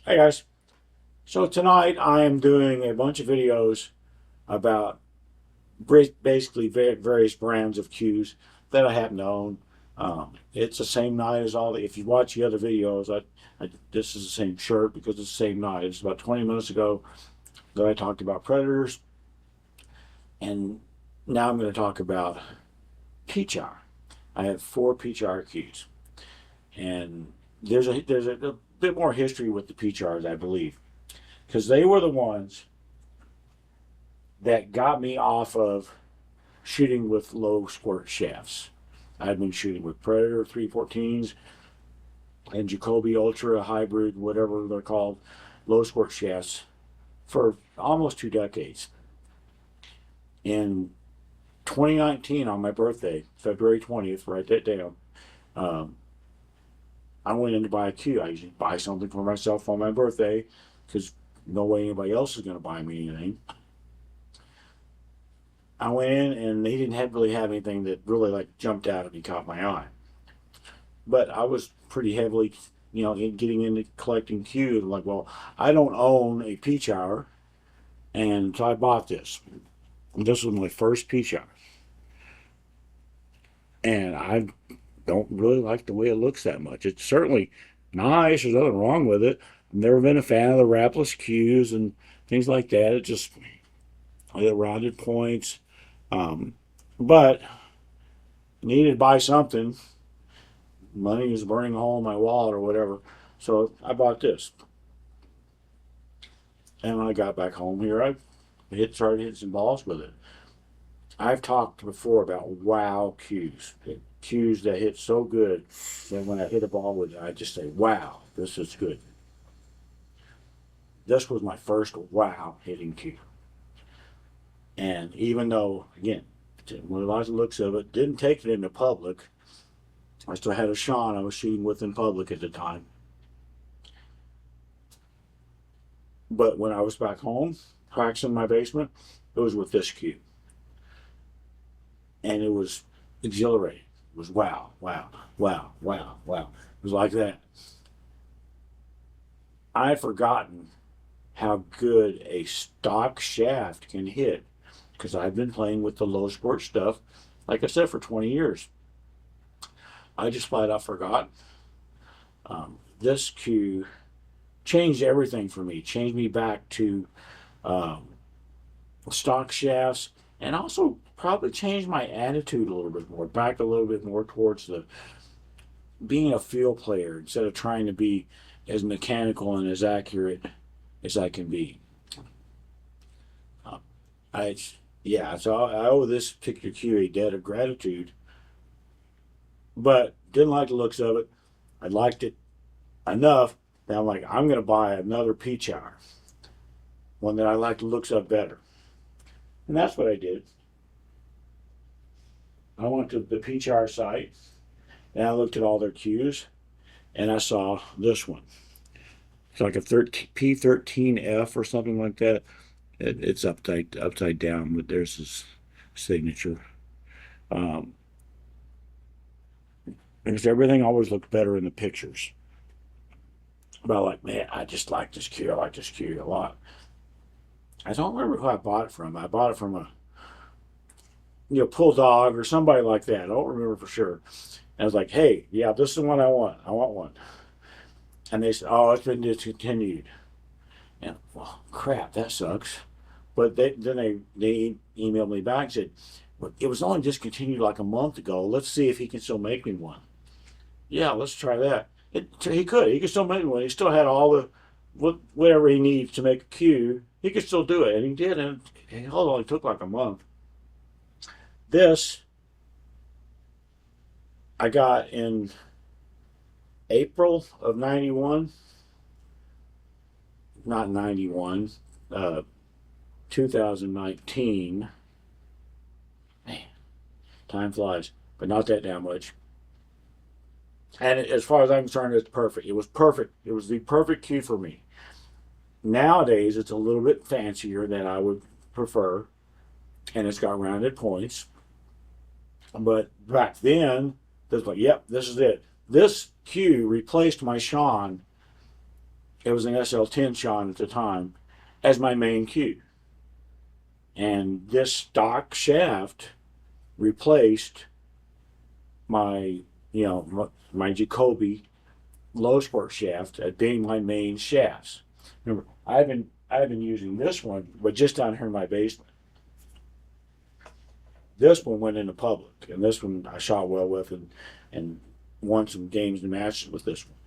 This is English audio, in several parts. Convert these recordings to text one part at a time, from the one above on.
Hey guys, so tonight I am doing a bunch of videos about basically various brands of cues that I happen to own. It's the same night as all the, if you watch the other videos, this is the same shirt because it's the same night. It's about 20 minutes ago that I talked about Predators, and now I'm going to talk about Pechauer. I have four Pechauer cues, and there's a bit more history with the Pechauers, I believe, because they were the ones that got me off of shooting with low squirt shafts. I've been shooting with Predator 314s and Jacoby Ultra hybrid, whatever they're called, low squirt shafts for almost 2 decades. In 2019, on my birthday, February 20th, write that down, um, I went in to buy a cue. I usually buy something for myself on my birthday because no way anybody else is going to buy me anything. I went in and they didn't really have anything that really like jumped out at me, caught my eye. But I was pretty heavily, getting into collecting cues. Like, well, I don't own a Pechauer, and so I bought this. And this was my first Pechauer, and I don't really like the way it looks that much. It's certainly nice. There's nothing wrong with it. I've never been a fan of the wrapless cues and things like that. It just the rounded points. But needed to buy something. Money was burning a hole in my wallet or whatever. So I bought this. And when I got back home here, I started hitting some balls with it. I've talked before about wow cues. Cues that hit so good that when I hit a ball with it, I just say, wow, this is good. This was my first wow hitting cue. And even though, again, when I like the looks of it, didn't take it into public, I still had a Sean I was shooting with in public at the time. But when I was back home, practicing in my basement, it was with this cue. And it was exhilarating. It was wow, wow, wow, wow, wow. It was like that. I had forgotten how good a stock shaft can hit because I've been playing with the low sport stuff, like I said, for 20 years. I just flat out forgot. This cue changed everything for me, changed me back to um, stock shafts, and also probably changed my attitude a little bit more, back a little bit more towards the being a field player instead of trying to be as mechanical and as accurate as I can be. Uh, I yeah, so I owe this particular cue a debt of gratitude, but didn't like the looks of it. I liked it enough that I'm like, I'm going to buy another Pechauer, one that I like the looks of better. And that's what I did. I went to the Pechauer site and I looked at all their cues and I saw this one. It's like a P13F or something like that. It's upside down, but there's his signature. Um, because everything always looked better in the pictures. But I'm like, man, I just like this cue. I like this cue a lot. I don't remember who I bought it from. I bought it from a Bulldog or somebody like that. I don't remember for sure. And I was like, hey, yeah, this is the one I want. I want one. And they said, oh, it's been discontinued. And well, crap, that sucks. But they emailed me back and said, well, it was only discontinued like a month ago. Let's see if he can still make me one. Yeah, let's try that. He could still make me one. He still had all the whatever he needs to make a cue. He could still do it, and he did. And it only took like a month. This I got in April of '91, not '91, 2019. Man, time flies, but not that damn much. And as far as I'm concerned, it's perfect. It was perfect. It was the perfect cue for me. Nowadays, it's a little bit fancier than I would prefer, and it's got rounded points. But back then, it was like, yep, this is it. This cue replaced my Sean it was an SL10 shot at the time, as my main cue. And this stock shaft replaced my, my Jacoby low sport shaft at being my main shafts. Remember, I've been using this one, but just down here in my basement. This one went into public, and this one I shot well with, and won some games and matches with this one.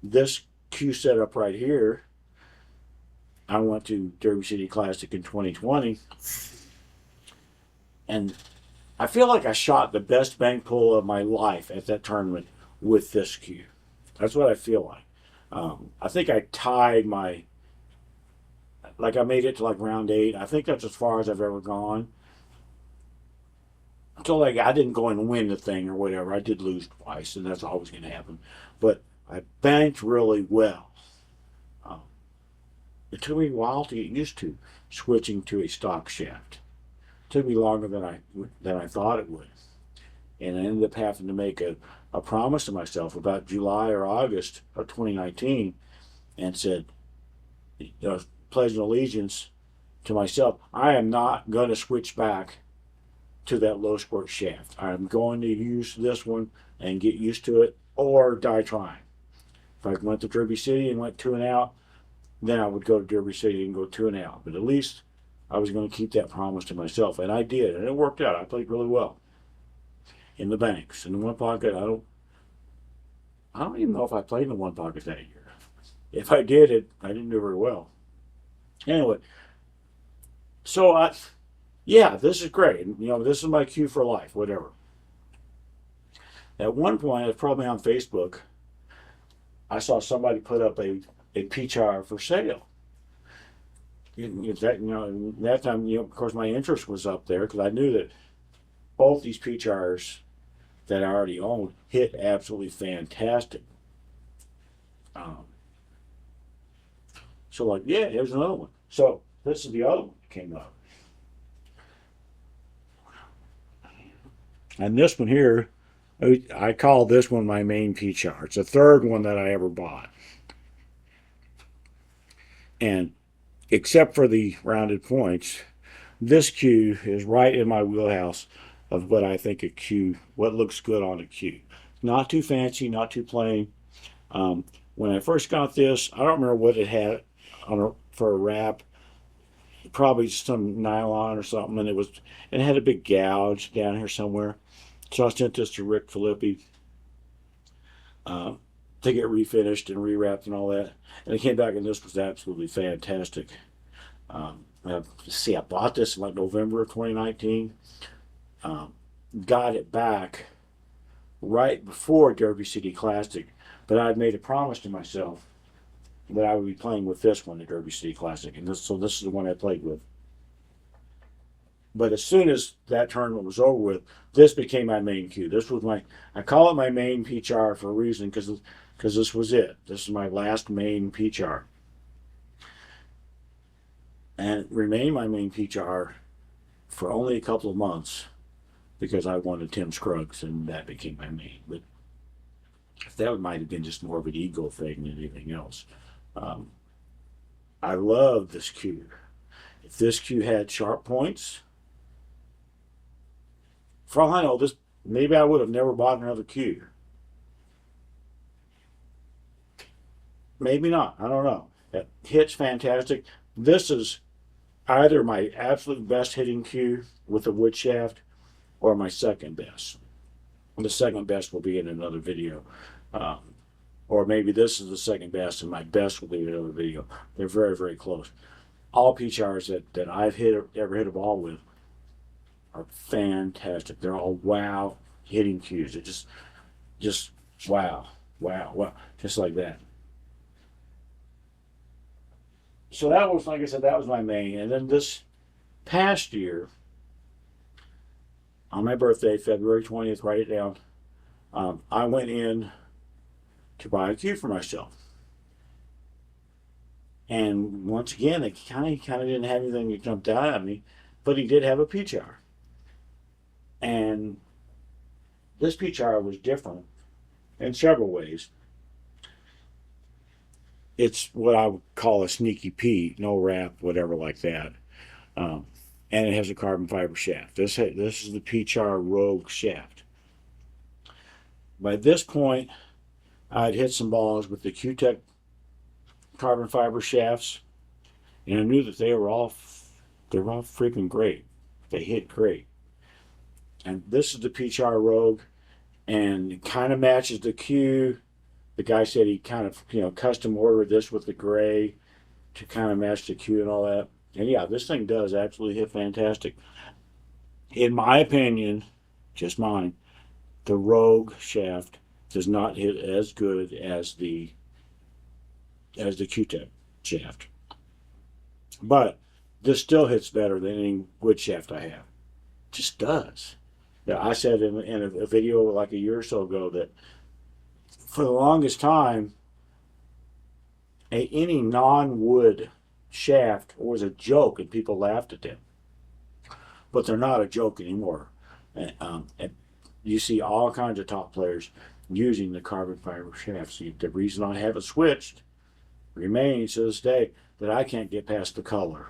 This cue setup right here, I went to Derby City Classic in 2020, and I feel like I shot the best bank pull of my life at that tournament with this cue. That's what I feel like. I think I tied I made it to like round 8. I think that's as far as I've ever gone. So like I didn't go and win the thing or whatever. I did lose twice, and that's always going to happen. But I banked really well. Um, it took me a while to get used to switching to a stock shaft. It took me longer than I thought it would, and I ended up having to make a promise to myself about July or August of 2019, and said, pledge an allegiance to myself. I am not going to switch back to that low sport shaft. I'm going to use this one and get used to it, or die trying. If I went to Derby City and went 2 and out, then I would go to Derby City and go 2 and out. But at least I was going to keep that promise to myself, and I did, and it worked out. I played really well in the banks. In the one pocket, I don't even know if I played in the one pocket that year. If I did, I didn't do very well. Anyway, so yeah, this is great. This is my cue for life, whatever. At one point, it was probably on Facebook, I saw somebody put up a Pechauer for sale. That time, of course, my interest was up there because I knew that both these Pechauers that I already owned hit absolutely fantastic. So yeah, here's another one. So this is the other one that came up. And this one here, I call this one my main Pechauer. It's the third one that I ever bought. And except for the rounded points, this cue is right in my wheelhouse of what I think what looks good on a cue. Not too fancy, not too plain. When I first got this, I don't remember what it had for a wrap. Probably some nylon or something, and it had a big gouge down here somewhere. So I sent this to Rick Filippi to get refinished and rewrapped and all that. And it came back, and this was absolutely fantastic. I bought this in like November of 2019. Got it back right before Derby City Classic, but I had made a promise to myself that I would be playing with this one at Derby City Classic, and this is the one I played with. But as soon as that tournament was over with, this became my main cue. I call it my main Pechauer for a reason, because this was it. This is my last main Pechauer. And it remained my main Pechauer for only a couple of months because I wanted Tim Scruggs, and that became my main. But that might have been just more of an ego thing than anything else. I love this cue. If this cue had sharp points, for all I know, maybe I would have never bought another cue. Maybe not. I don't know. It hits fantastic. This is either my absolute best hitting cue with a wood shaft or my second best. The second best will be in another video. Or maybe this is the second best and my best will be in another video. They're very, very close. All Pechauers that I've ever hit a ball with are fantastic. They're all wow hitting cues. It just wow, just like that. So that was, like I said, that was my main. And then this past year, on my birthday, February 20th, write it down, I went in to buy a cue for myself. And once again, it kind of didn't have anything that jumped out at me, but he did have a Pechauer. And this Pechauer was different in several ways. it's what I would call a sneaky P, no wrap, whatever like that. And it has a carbon fiber shaft. This is the Pechauer Rogue shaft. By this point, I'd hit some balls with the Q-Tech carbon fiber shafts, and I knew that they're all freaking great. They hit great. And this is the Pechauer Rogue, and it kind of matches the Q. The guy said he kind of custom ordered this with the gray to kind of match the Q and all that. And yeah, this thing does absolutely hit fantastic. In my opinion, just mine, the Rogue shaft does not hit as good as the Q-Tech shaft. But this still hits better than any wood shaft I have. It just does. Yeah, I said in a video like a year or so ago that for the longest time, any non-wood shaft was a joke and people laughed at them. But they're not a joke anymore. And you see all kinds of top players using the carbon fiber shafts. The reason I haven't switched remains to this day that I can't get past the color.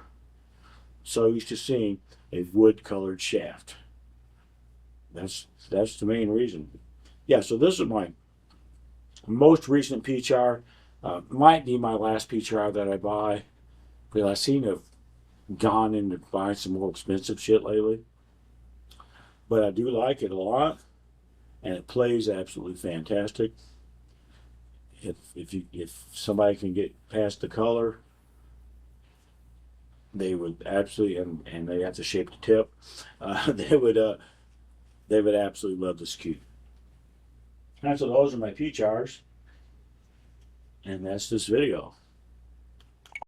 So used to seeing a wood colored shaft. That's the main reason. Yeah, so this is my most recent Pechauer. Might be my last Pechauer that I buy, because I seem to have gone into buying some more expensive shit lately. But I do like it a lot, and it plays absolutely fantastic. If somebody can get past the color, they would absolutely, and they have to shape the tip. They would absolutely love this cube. And so those are my Pechauers, and that's this video.